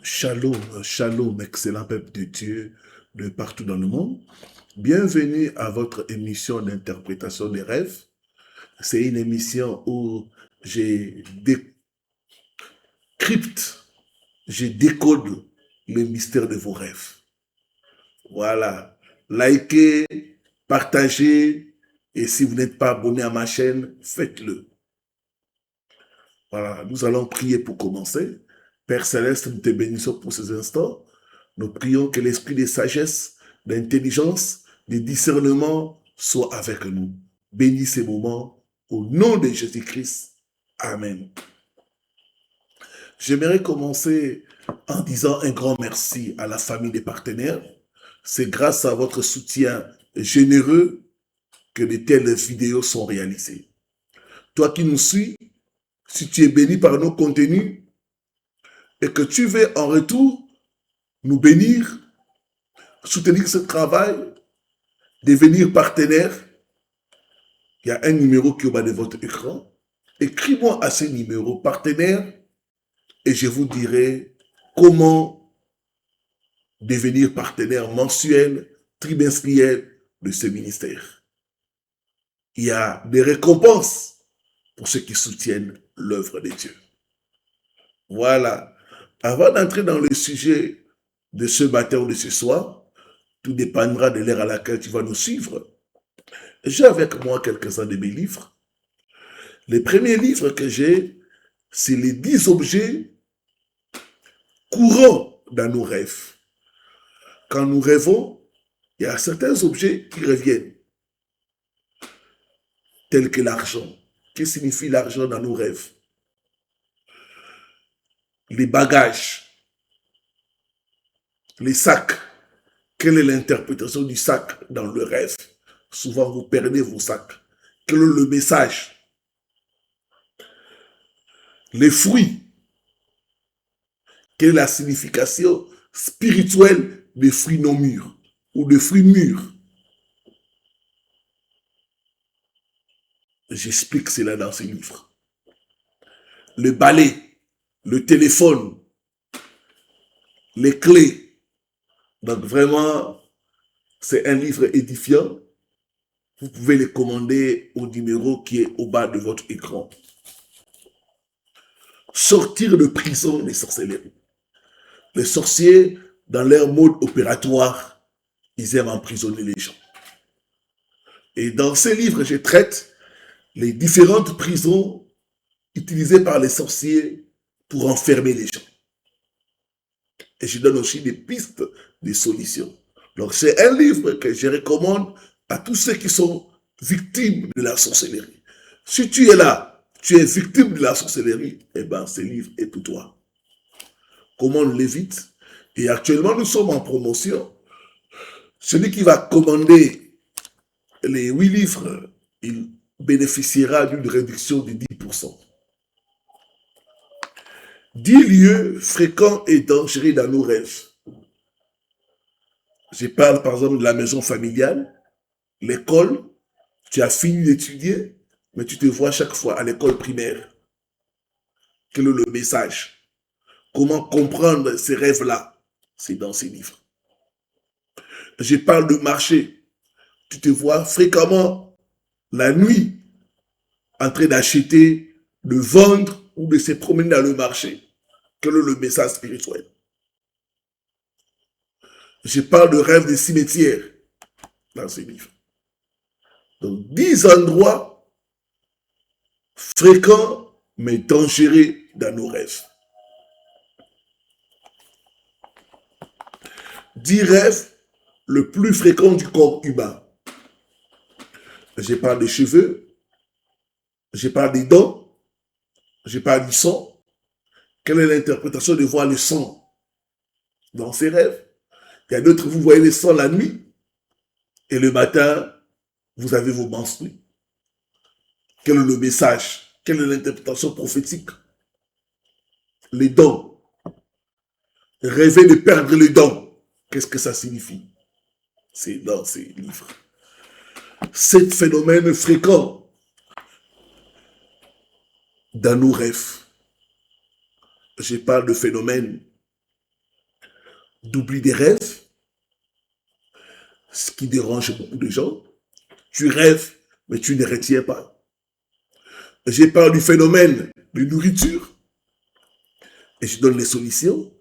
Shalom, shalom, excellent peuple de Dieu de partout dans le monde. Bienvenue à votre émission d'interprétation des rêves. C'est une émission où je décrypte, je décode le mystère de vos rêves. Voilà. Likez, partagez et si vous n'êtes pas abonné à ma chaîne, faites-le. Voilà, nous allons prier pour commencer. Père Céleste, nous te bénissons pour ces instants. Nous prions que l'esprit de sagesse, d'intelligence, de discernement soit avec nous. Bénis ces moments au nom de Jésus-Christ. Amen. J'aimerais commencer en disant un grand merci à la famille des partenaires. C'est grâce à votre soutien généreux que de telles vidéos sont réalisées. Toi qui nous suis, si tu es béni par nos contenus et que tu veux en retour nous bénir, soutenir ce travail, devenir partenaire, il y a un numéro qui est au bas de votre écran. Écris-moi à ce numéro partenaire et je vous dirai comment devenir partenaire mensuel, trimestriel de ce ministère. Il y a des récompenses pour ceux qui soutiennent l'œuvre de Dieu. Voilà. Avant d'entrer dans le sujet de ce matin ou de ce soir, tout dépendra de l'heure à laquelle tu vas nous suivre. J'ai avec moi quelques-uns de mes livres. Les premiers livres que j'ai, c'est les 10 objets courants dans nos rêves. Quand nous rêvons, il y a certains objets qui reviennent, tels que l'argent. Que signifie l'argent dans nos rêves? Les bagages, les sacs. Quelle est l'interprétation du sac dans le rêve? Souvent, vous perdez vos sacs. Quel est le message? Les fruits. Quelle est la signification spirituelle des fruits non mûrs ou des fruits mûrs? J'explique cela dans ce livre. Le balai, le téléphone, les clés. Donc vraiment, c'est un livre édifiant. Vous pouvez les commander au numéro qui est au bas de votre écran. Sortir de prison des sorcelleries. Les sorciers, dans leur mode opératoire, ils aiment emprisonner les gens. Et dans ces livres, je traite les différentes prisons utilisées par les sorciers pour enfermer les gens. Et je donne aussi des pistes, des solutions. Donc c'est un livre que je recommande à tous ceux qui sont victimes de la sorcellerie. Si tu es là, tu es victime de la sorcellerie, eh bien ce livre est pour toi. Commande les vite. Et actuellement, nous sommes en promotion. Celui qui va commander les 8 livres, il bénéficiera d'une réduction de 10%. 10 lieux fréquents et dangereux dans nos rêves. Je parle par exemple de la maison familiale, l'école. Tu as fini d'étudier, mais tu te vois chaque fois à l'école primaire. Quel est le message? Comment comprendre ces rêves-là? C'est dans ces livres. Je parle de marché. Tu te vois fréquemment la nuit en train d'acheter, de vendre ou de se promener dans le marché. Quel est le message spirituel? Je parle de rêve de cimetière dans ces livres. Donc, 10 endroits fréquents mais dangereux dans nos rêves. 10 rêves le plus fréquents du corps humain. Je parle des cheveux, je parle des dents, je parle du sang. Quelle est l'interprétation de voir le sang dans ces rêves? Il y a d'autres, vous voyez le sang la nuit et le matin, vous avez vos menstrues. Quel est le message? Quelle est l'interprétation prophétique? Les dents. Rêver de perdre les dents. Qu'est-ce que ça signifie? C'est dans ces livres. 7 phénomènes fréquents dans nos rêves. Je parle de phénomènes d'oubli des rêves, ce qui dérange beaucoup de gens. Tu rêves, mais tu ne retiens pas. J'ai parlé du phénomène de nourriture et je donne les solutions.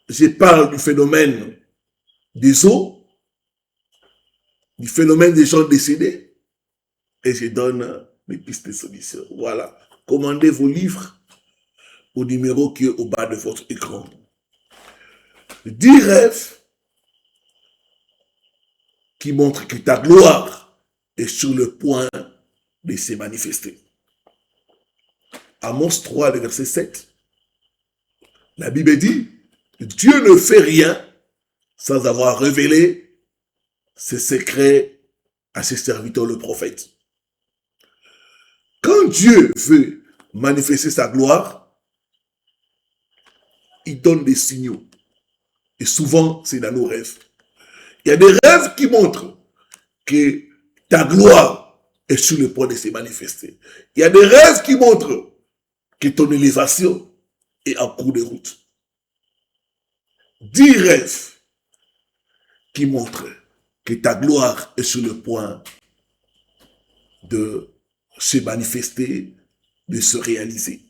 Je parle du phénomène des eaux, du phénomène des gens décédés et je donne les pistes de solutions. Voilà. Commandez vos livres au numéro qui est au bas de votre écran. 10 rêves qui montrent que ta gloire est sur le point de se manifester. Amos 3, le verset 7. La Bible dit, Dieu ne fait rien sans avoir révélé ses secrets à ses serviteurs le prophète. Quand Dieu veut manifester sa gloire, il donne des signaux. Et souvent, c'est dans nos rêves. Il y a des rêves qui montrent que ta gloire est sur le point de se manifester. Il y a des rêves qui montrent que ton élévation est en cours de route. 10 rêves qui montrent que ta gloire est sur le point de se manifester, de se réaliser.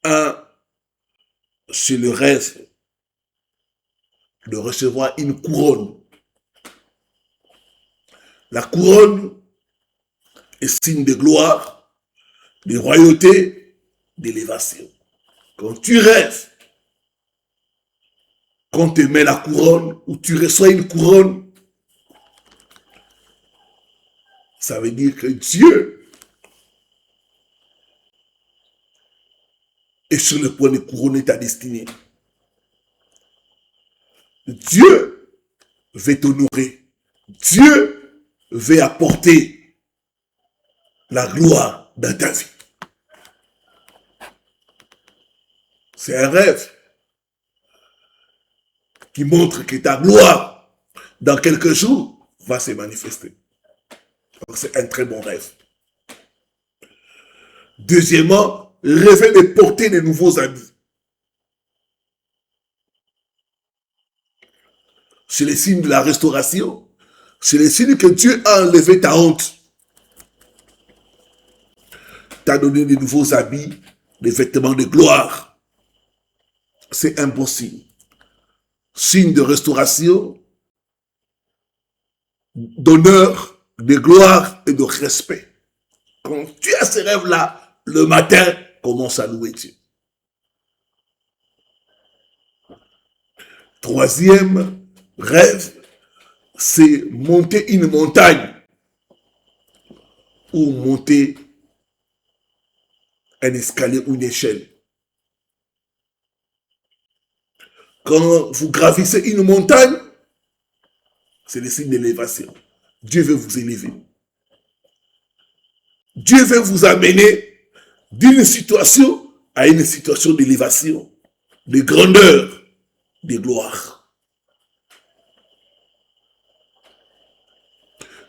1, c'est le rêve de recevoir une couronne. La couronne est signe de gloire, de royauté, d'élévation. Quand tu rêves, qu'on te met la couronne ou tu reçois une couronne, ça veut dire que Dieu est sur le point de couronner ta destinée. Dieu veut t'honorer. Dieu veut apporter la gloire dans ta vie. C'est un rêve qui montre que ta gloire, dans quelques jours, va se manifester. Donc c'est un très bon rêve. Deuxièmement, rêver de porter de nouveaux habits. C'est le signe de la restauration. C'est le signe que Dieu a enlevé ta honte. T'a donné de nouveaux habits, des vêtements de gloire. C'est un bon signe. Signe de restauration, d'honneur, de gloire et de respect. Quand tu as ces rêves-là, le matin, commence à louer Dieu. Troisième rêve, c'est monter une montagne ou monter un escalier ou une échelle. Quand vous gravissez une montagne, c'est le signe d'élévation. Dieu veut vous élever. Dieu veut vous amener d'une situation à une situation d'élévation, de grandeur, de gloire.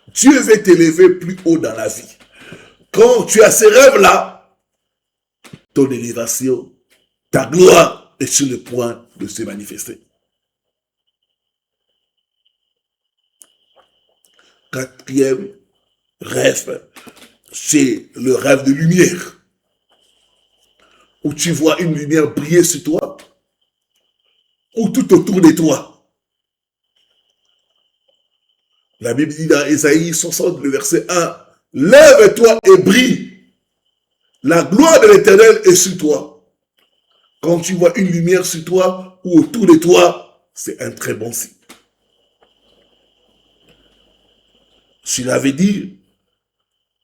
Dieu veut t'élever plus haut dans la vie. Quand tu as ces rêves-là, ton élévation, ta gloire est sur le point de se manifester. Quatrième rêve, c'est le rêve de lumière. Où tu vois une lumière briller sur toi, ou tout autour de toi. La Bible dit dans Ésaïe 60, le verset 1, « Lève-toi et brille, la gloire de l'Éternel est sur toi. » Quand tu vois une lumière sur toi ou autour de toi, c'est un très bon signe. Cela veut dire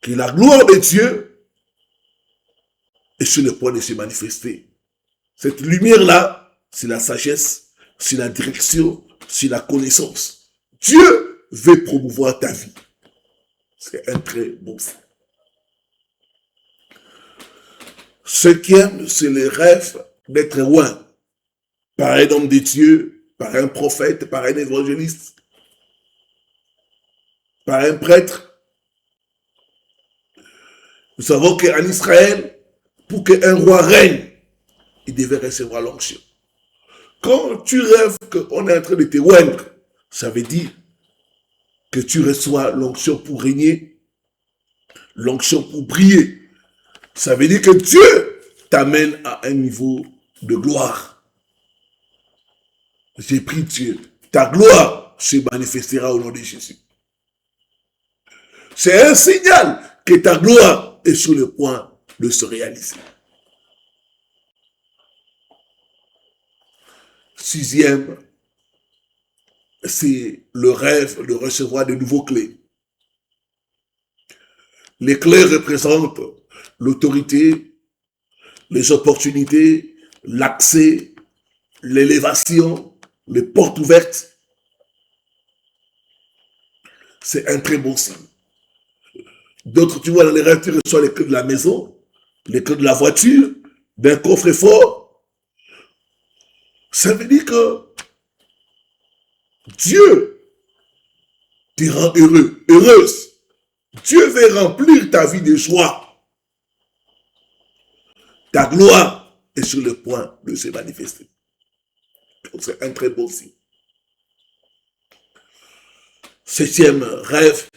que la gloire de Dieu est sur le point de se manifester. Cette lumière-là, c'est la sagesse, c'est la direction, c'est la connaissance. Dieu veut promouvoir ta vie. C'est un très bon signe. Cinquième, c'est le rêve d'être loin par un homme de Dieu, par un prophète, par un évangéliste, par un prêtre. Nous savons qu'en Israël, pour qu'un roi règne, il devait recevoir l'onction. Quand tu rêves qu'on est en train de te oindre, ça veut dire que tu reçois l'onction pour régner, l'onction pour briller. Ça veut dire que Dieu t'amène à un niveau de gloire. J'ai pris Dieu. Ta gloire se manifestera au nom de Jésus. C'est un signal que ta gloire est sur le point de se réaliser. Sixième, c'est le rêve de recevoir de nouveaux clés. Les clés représentent l'autorité, les opportunités, l'accès, l'élévation, les portes ouvertes. C'est un très bon signe. D'autres, tu vois, dans les rêves, tu reçois les clés de la maison, les clés de la voiture, d'un coffre-fort. Ça veut dire que Dieu te rend heureux, heureuse. Dieu veut remplir ta vie de joie. Ta gloire est sur le point de se manifester. C'est un très beau signe. Septième rêve,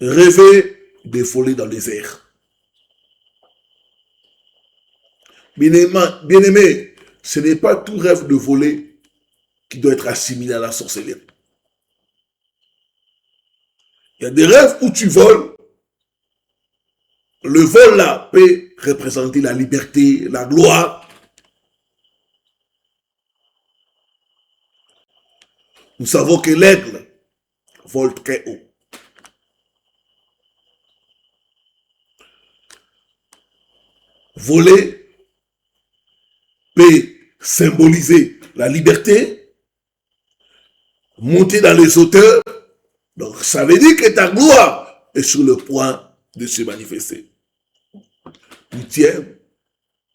rêver de voler dans les airs. Bien-aimé, ce n'est pas tout rêve de voler qui doit être assimilé à la sorcellerie. Il y a des rêves où tu voles. Le vol là peut représenter la liberté, la gloire. Nous savons que l'aigle vole très haut. Voler peut symboliser la liberté, monter dans les hauteurs. Donc ça veut dire que ta gloire est sur le point de se manifester. Huitième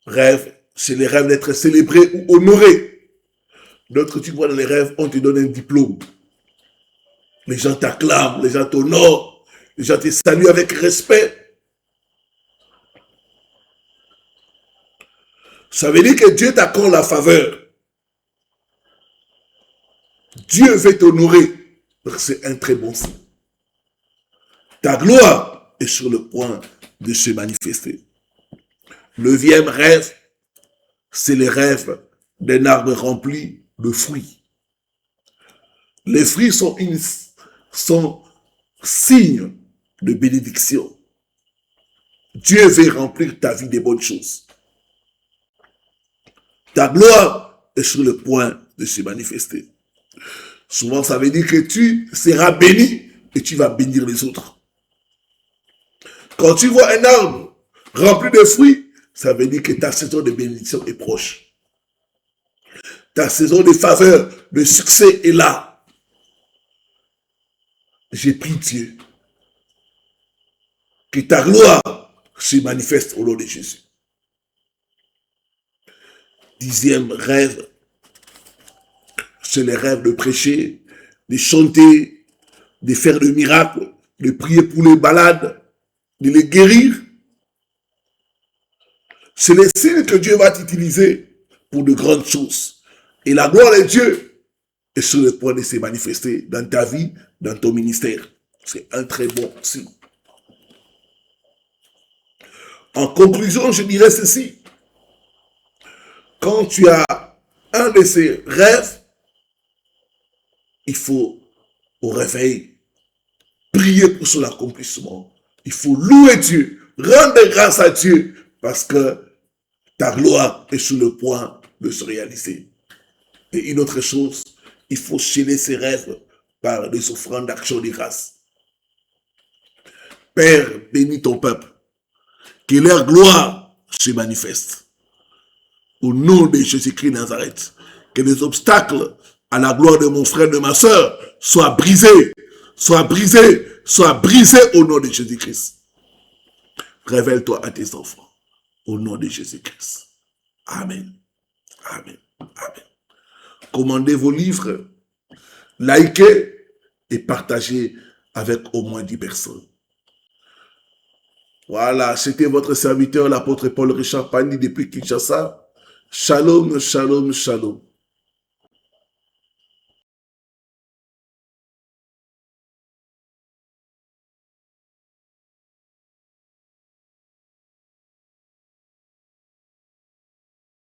rêve, c'est les rêves d'être célébré ou honoré. D'autres, tu vois dans les rêves, on te donne un diplôme. Les gens t'acclament, les gens t'honorent, les gens te saluent avec respect. Ça veut dire que Dieu t'accorde la faveur. Dieu veut t'honorer. C'est un très bon signe. Ta gloire est sur le point de se manifester. Neuvième rêve, c'est le rêve d'un arbre rempli de fruits. Les fruits sont signes de bénédiction. Dieu veut remplir ta vie de bonnes choses. Ta gloire est sur le point de se manifester. Souvent, ça veut dire que tu seras béni et tu vas bénir les autres. Quand tu vois un arbre rempli de fruits, ça veut dire que ta saison de bénédiction est proche. Ta saison de faveur, de succès est là. J'ai pris Dieu. Que ta gloire se manifeste au nom de Jésus. Dixième rêve, c'est le rêve de prêcher, de chanter, de faire des miracles, de prier pour les malades, de les guérir. C'est le signe que Dieu va t'utiliser pour de grandes choses. Et la gloire de Dieu est sur le point de se manifester dans ta vie, dans ton ministère. C'est un très bon signe. En conclusion, je dirais ceci. Quand tu as un de ces rêves, il faut, au réveil, prier pour son accomplissement. Il faut louer Dieu, rendre grâce à Dieu, parce que ta gloire est sur le point de se réaliser. Et une autre chose, il faut sceller ses rêves par des offrandes d'action de grâce. Père, bénis ton peuple. Que leur gloire se manifeste. Au nom de Jésus-Christ Nazareth, que les obstacles à la gloire de mon frère, de ma soeur, soient brisés, soient brisés, soient brisés au nom de Jésus-Christ. Révèle-toi à tes enfants, au nom de Jésus-Christ. Amen. Amen. Amen. Commandez vos livres, likez et partagez avec au moins 10 personnes. Voilà, c'était votre serviteur, l'apôtre Paul Richard Pani depuis Kinshasa. Shalom, shalom, shalom.